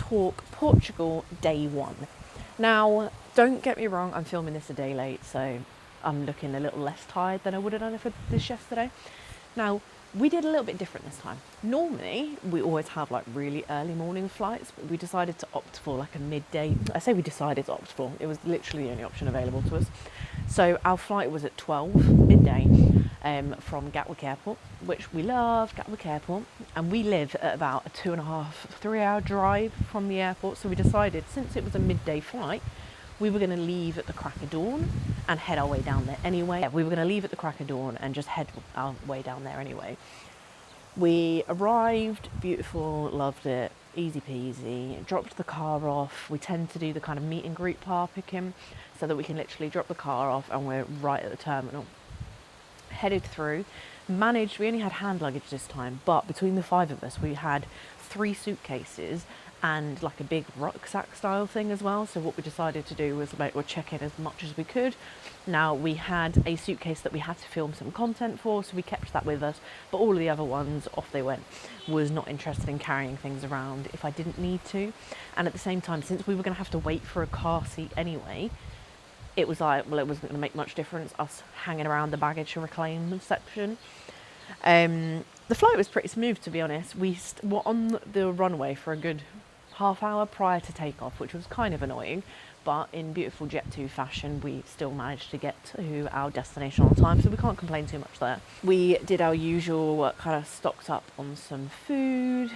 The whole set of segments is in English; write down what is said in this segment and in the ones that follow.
talk Portugal day one. Now, don't get me wrong, I'm filming this a day late, so I'm looking a little less tired than I would have done if I did this yesterday. Now, we did a little bit different this time. Normally, we always have like really early morning flights, but we decided to opt for like a midday. I say we decided to opt for, it was literally the only option available to us. So our flight was at 12 midday from Gatwick Airport, which we love, Gatwick Airport, and we live at about a 2.5-3 hour drive from the airport. So we decided, since it was a midday flight, we were going to leave at the crack of dawn and head our way down there anyway. We were going to leave at the crack of dawn and just head our way down there anyway. We arrived, beautiful, loved it, easy peasy, dropped the car off. We tend to do the kind of meet and greet car picking so that we can literally drop the car off and we're right at the terminal. Headed through, managed, we only had hand luggage this time, but between the 5 of us, we had 3 suitcases and like a big rucksack style thing as well. So what we decided to do was we'll check in as much as we could. Now, we had a suitcase that we had to film some content for, so we kept that with us, but all of the other ones, off they went. Was not interested in carrying things around if I didn't need to. And at the same time, since we were going to have to wait for a car seat anyway, it was like, well, it wasn't going to make much difference us hanging around the baggage reclaim section. The flight was pretty smooth, to be honest. We were on the runway for a good half hour prior to takeoff, which was kind of annoying, but in beautiful Jet2 fashion, we still managed to get to our destination on time, so we can't complain too much there. We did our usual, kind of stocked up on some food,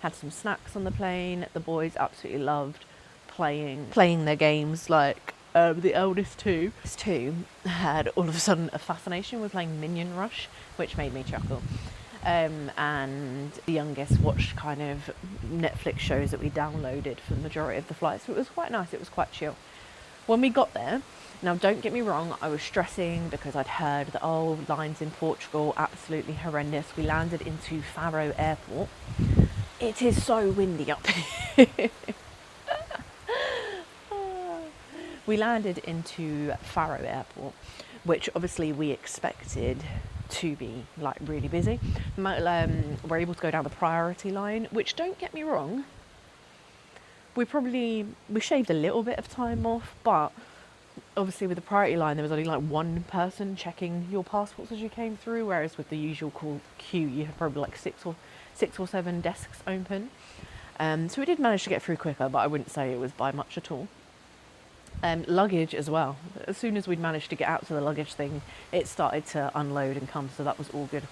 had some snacks on the plane. The boys absolutely loved playing their games, like the eldest two had all of a sudden a fascination with playing Minion Rush, which made me chuckle. And the youngest watched kind of Netflix shows that we downloaded for the majority of the flight, so it was quite nice, it was quite chill. When we got there, now don't get me wrong, I was stressing because I'd heard that, lines in Portugal, absolutely horrendous. We landed into Faro Airport. It is so windy up here. We landed into Faro Airport, which obviously we expected to be like really busy. We're able to go down the priority line, which, don't get me wrong, we shaved a little bit of time off, but obviously with the priority line there was only like one person checking your passports as you came through, whereas with the usual queue you had probably like six or seven desks open. So we did manage to get through quicker, but I wouldn't say it was by much at all. Luggage as well. As soon as we'd managed to get out to the luggage thing, it started to unload and come, so that was all good,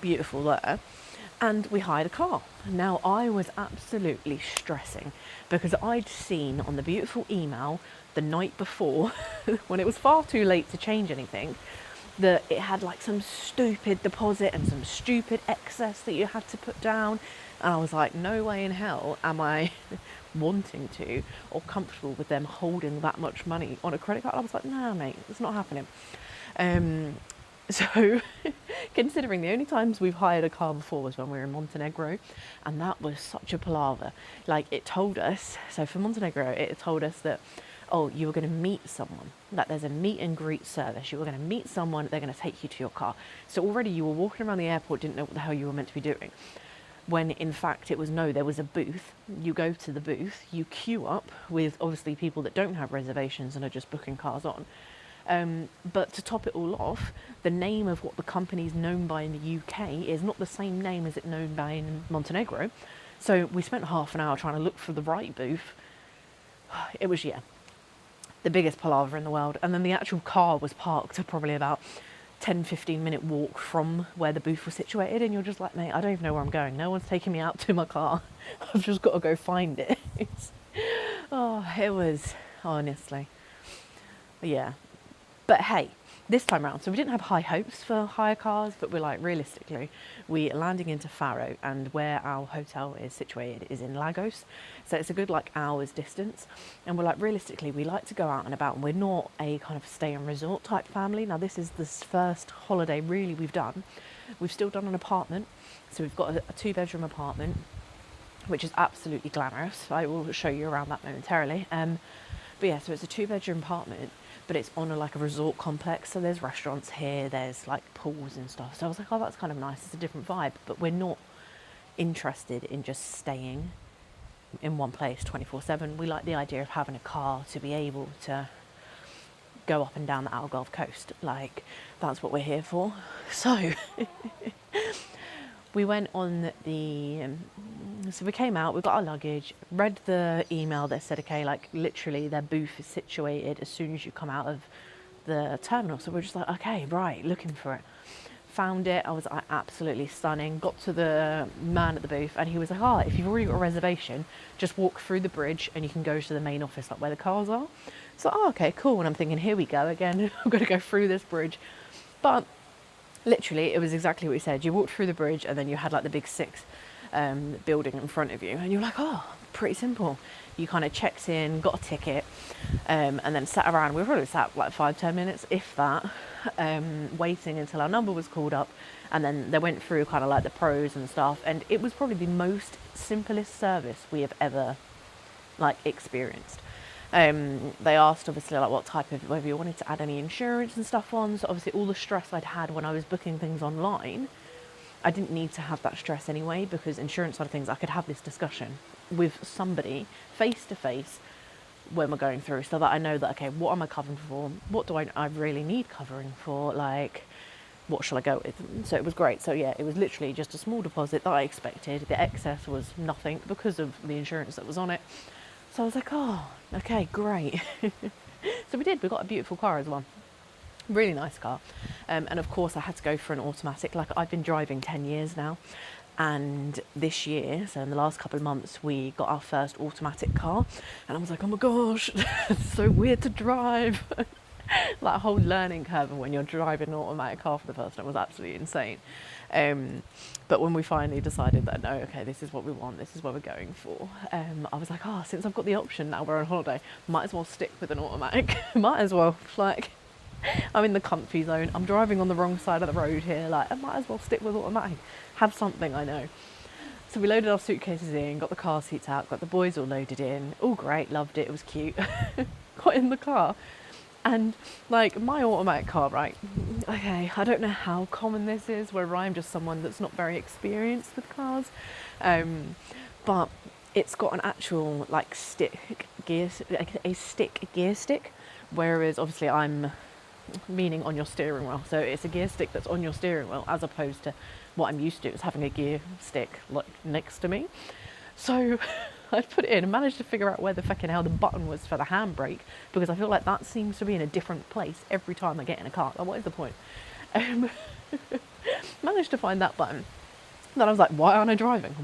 beautiful there. And we hired a car. Now, I was absolutely stressing because I'd seen on the beautiful email the night before, when it was far too late to change anything, that it had like some stupid deposit and some stupid excess that you had to put down. And I was like, no way in hell am I wanting to or comfortable with them holding that much money on a credit card. I was like, nah, mate, it's not happening. So considering the only times we've hired a car before was when we were in Montenegro, and that was such a palaver. Like, it told us, so for Montenegro, it told us that, you were going to meet someone, that there's a meet and greet service. You were going to meet someone, they're going to take you to your car. So already you were walking around the airport, didn't know what the hell you were meant to be doing. When in fact it was, no, there was a booth. You go to the booth, you queue up with obviously people that don't have reservations and are just booking cars on. But to top it all off, the name of what the company's known by in the UK is not the same name as it known by in Montenegro. So we spent half an hour trying to look for the right booth. It was, the biggest palaver in the world. And then the actual car was parked to probably about 10-15 minute walk from where the booth was situated, and you're just like, mate, I don't even know where I'm going. No one's taking me out to my car. I've just got to go find it. It was, honestly, yeah. But hey, this time around, so we didn't have high hopes for hire cars, but we're like, realistically, we're landing into Faro, and where our hotel is situated is in Lagos, so it's a good like hour's distance. And we're like, realistically, we like to go out and about, and we're not a kind of stay and resort type family. Now, this is the first holiday really we've done. We've still done an apartment, so we've got a 2-bedroom apartment, which is absolutely glamorous. I will show you around that momentarily. But yeah, so it's a 2-bedroom apartment, but it's on a resort complex, so there's restaurants here, there's like pools and stuff. So I was like, that's kind of nice, it's a different vibe. But we're not interested in just staying in one place 24/7. We like the idea of having a car to be able to go up and down the Algarve coast. Like, that's what we're here for. So we went on so we came out, we got our luggage, read the email that said, okay, like literally their booth is situated as soon as you come out of the terminal. So we're just like, okay, right, looking for it. Found it. I was like, absolutely stunning. Got to the man at the booth and he was like, if you've already got a reservation, just walk through the bridge and you can go to the main office, like where the cars are. So, okay, cool. And I'm thinking, here we go again. I'm going to go through this bridge. But literally, it was exactly what he said. You walked through the bridge and then you had like the big Sixt building in front of you. And you're like, pretty simple. You kind of checked in, got a ticket, and then sat around. We probably sat like 5-10 minutes, if that, waiting until our number was called up. And then they went through kind of like the pros and stuff. And it was probably the most simplest service we have ever like experienced. They asked obviously like what type of, whether you wanted to add any insurance and stuff on. So obviously all the stress I'd had when I was booking things online, I didn't need to have that stress anyway, because insurance side of things, I could have this discussion with somebody face to face when we're going through, so that I know that, okay, what am I covering for? What do I really need covering for? Like, what shall I go with? So it was great. So yeah, it was literally just a small deposit that I expected. The excess was nothing because of the insurance that was on it. So I was like, okay, great. So we did. We got a beautiful car as well. Really nice car. And of course I had to go for an automatic. Like, I've been driving 10 years now. And this year, so in the last couple of months, we got our first automatic car. And I was like, oh my gosh, it's so weird to drive. That whole learning curve when you're driving an automatic car for the first time was absolutely insane. But when we finally decided that, no, okay, this is what we want, this is what we're going for, I was like, since I've got the option now, we're on holiday, might as well stick with an automatic. Might as well, like, I'm in the comfy zone, I'm driving on the wrong side of the road here, like, I might as well stick with automatic, have something I know. So we loaded our suitcases in, got the car seats out, got the boys all loaded in, all great, loved it, it was cute. Got in the car. And like, my automatic car, right, okay, I don't know how common this is, where I'm just someone that's not very experienced with cars, but it's got an actual like stick gear, like a stick gear stick, whereas obviously I'm meaning on your steering wheel, so it's a gear stick that's on your steering wheel, as opposed to what I'm used to is having a gear stick like next to me. So I put it in and managed to figure out where the fucking hell the button was for the handbrake, because I feel like that seems to be in a different place every time I get in a car. Like, what is the point? Managed to find that button. Then I was like, why aren't I driving?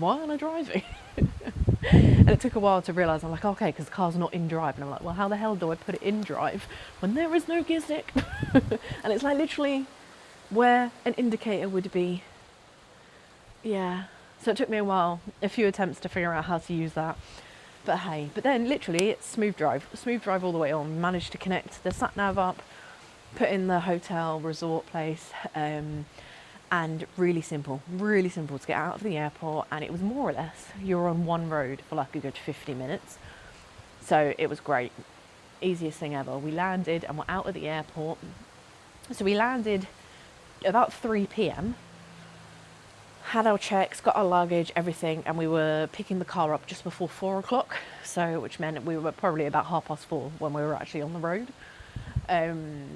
And it took a while to realise, I'm like, okay, because the car's not in drive. And I'm like, well, how the hell do I put it in drive when there is no gear stick? And it's like literally where an indicator would be. Yeah. So it took me a while, a few attempts to figure out how to use that. But hey, but then literally it's smooth drive all the way on. Managed to connect the sat nav up, put in the hotel resort place, and really simple to get out of the airport. And it was more or less, you're on one road for like a good 50 minutes. So it was great. Easiest thing ever. We landed and we're out at the airport. So we landed about 3 p.m, had our checks, got our luggage, everything, and we were picking the car up just before 4 o'clock, so which meant we were probably about 4:30 when we were actually on the road. And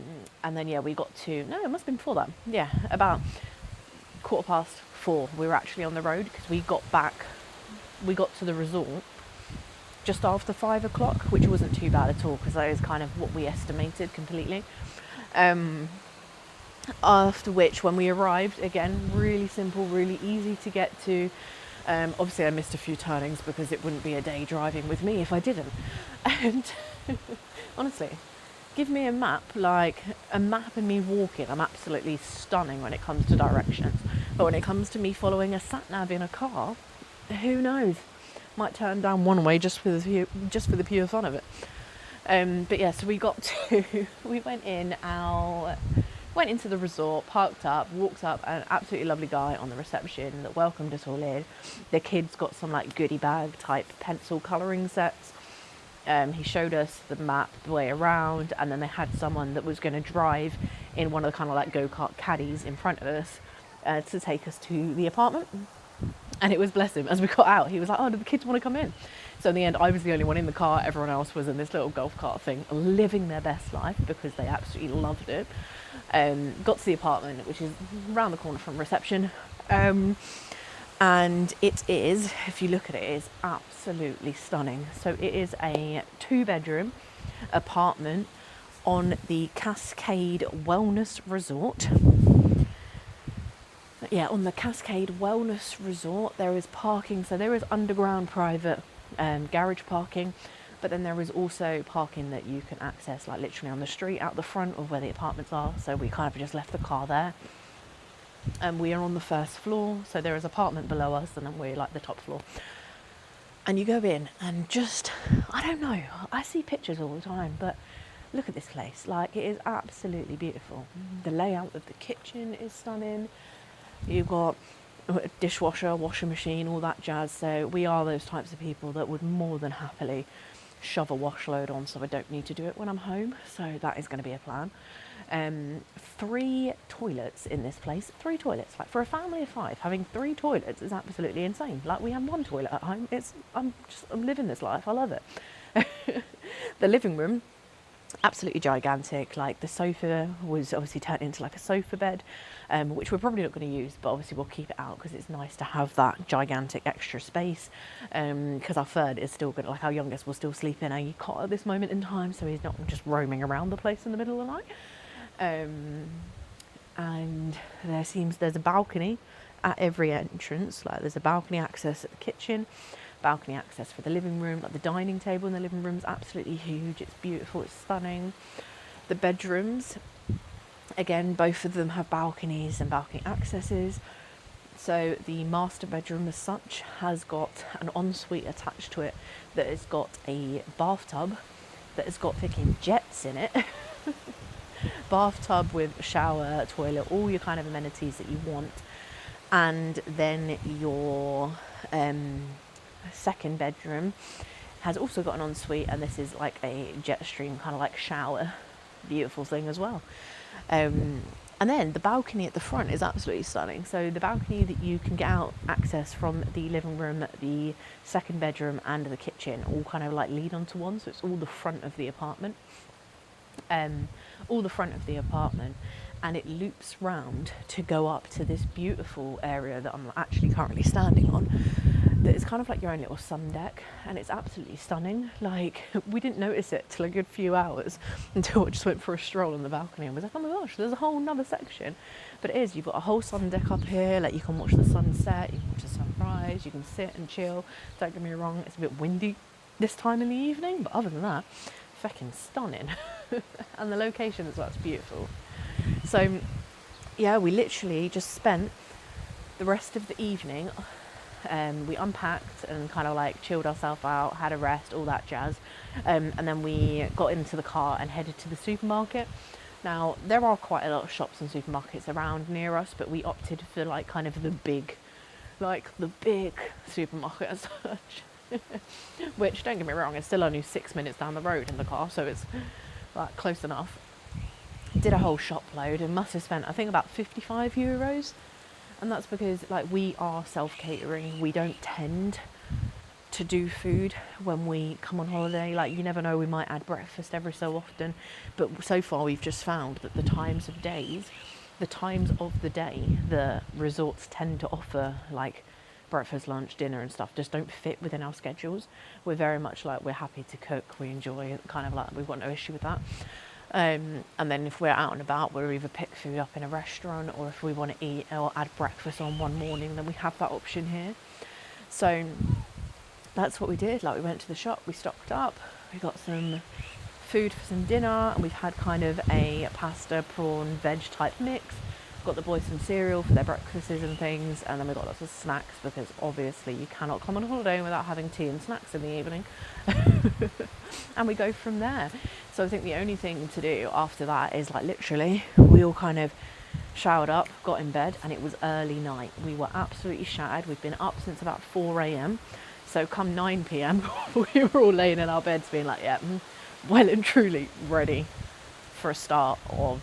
then yeah, we got to, no, it must have been before that. Yeah, about 4:15 we were actually on the road, because we got to the resort just after 5 o'clock, which wasn't too bad at all, because that is kind of what we estimated completely. After which, when we arrived, again, really simple, really easy to get to. Obviously I missed a few turnings because it wouldn't be a day driving with me if I didn't. And honestly, give me a map, like a map and me walking, I'm absolutely stunning when it comes to directions. But when it comes to me following a sat nav in a car, who knows? Might turn down one way just for the pure fun of it. But yeah, so we went into the resort, parked up, walked up, an absolutely lovely guy on the reception that welcomed us all in. The kids got some like goodie bag type pencil colouring sets. He showed us the map, the way around, and then they had someone that was going to drive in one of the kind of like go-kart caddies in front of us to take us to the apartment. And it was, bless him, as we got out, he was like, oh, do the kids want to come in? So in the end, I was the only one in the car. Everyone else was in this little golf cart thing, living their best life because they absolutely loved it. Got to the apartment, which is around the corner from reception. And it is, if you look at it, it's absolutely stunning. So it is a 2-bedroom apartment on the Cascade Wellness Resort. Yeah, on the Cascade Wellness Resort, there is parking. So there is underground private garage parking, but then there is also parking that you can access like literally on the street out the front of where the apartments are. So we kind of just left the car there. And we are on the first floor, so there is an apartment below us, and then we're like the top floor. And you go in, and just, I don't know, I see pictures all the time, but look at this place. Like, it is absolutely beautiful. The layout of the kitchen is stunning. You've got a dishwasher, washing machine, all that jazz. So we are those types of people that would more than happily shove a wash load on, so I don't need to do it when I'm home. So that is going to be a plan. 3 toilets in this place. 3 toilets. Like, for a family of 5, having 3 toilets is absolutely insane. Like, we have 1 toilet at home. I'm living this life. I love it. The living room, absolutely gigantic. Like, the sofa was obviously turned into like a sofa bed, which we're probably not going to use, but obviously we'll keep it out because it's nice to have that gigantic extra space. Because our third is still good, like our youngest will still sleep in a cot at this moment in time, so he's not just roaming around the place in the middle of the night. And there's a balcony at every entrance. Like, there's a balcony access at the kitchen, balcony access for the living room. Like, the dining table in the living room is absolutely huge. It's beautiful. It's stunning. The bedrooms, again, both of them have balconies and balcony accesses. So the master bedroom as such has got an ensuite attached to it that has got a bathtub that has got freaking jets in it. Bathtub with shower, toilet, all your kind of amenities that you want. And then your second bedroom has also got an ensuite, and this is like a jet stream kind of like shower, beautiful thing as well. And then the balcony at the front is absolutely stunning. So the balcony that you can get out access from the living room, the second bedroom and the kitchen all kind of like lead onto one, so it's all the front of the apartment. And it loops round to go up to this beautiful area that I'm actually currently standing on, that is kind of like your own little sun deck, and it's absolutely stunning. Like, we didn't notice it till a good few hours until I just went for a stroll on the balcony and was like, oh my gosh, there's a whole nother section. But it is, you've got a whole sun deck up here. Like, you can watch the sunset, you can watch the sunrise, you can sit and chill. Don't get me wrong, it's a bit windy this time in the evening, but other than that, fucking stunning. And the location as well, it's beautiful. So yeah, we literally just spent the rest of the evening, we unpacked and kind of like chilled ourselves out, had a rest, all that jazz, and then we got into the car and headed to the supermarket. Now, there are quite a lot of shops and supermarkets around near us, but we opted for like kind of the big supermarket as such. Which, don't get me wrong, it's still only 6 minutes down the road in the car, so it's like close enough. Did a whole shop load and must have spent, I think, about €55. And that's because, like, we are self-catering. We don't tend to do food when we come on holiday. Like, you never know, we might add breakfast every so often. But so far we've just found that the times of the day the resorts tend to offer, like, breakfast, lunch, dinner and stuff just don't fit within our schedules. We're very much like, we're happy to cook, we enjoy it, kind of like, we've got no issue with that. And then if we're out and about, we'll either pick food up in a restaurant, or if we want to eat or add breakfast on one morning, then we have that option here. So that's what we did. Like, we went to the shop, we stocked up, we got some food for some dinner, and we've had kind of a pasta, prawn, veg type mix. Got the boys some cereal for their breakfasts and things, and then we got lots of snacks, because obviously you cannot come on holiday without having tea and snacks in the evening. And we go from there. So I think the only thing to do after that is, like, literally we all kind of showered up, got in bed, and it was early night. We were absolutely shattered. We've been up since about 4 a.m. So come 9 p.m. we were all laying in our beds being like, yeah, well and truly ready for a start of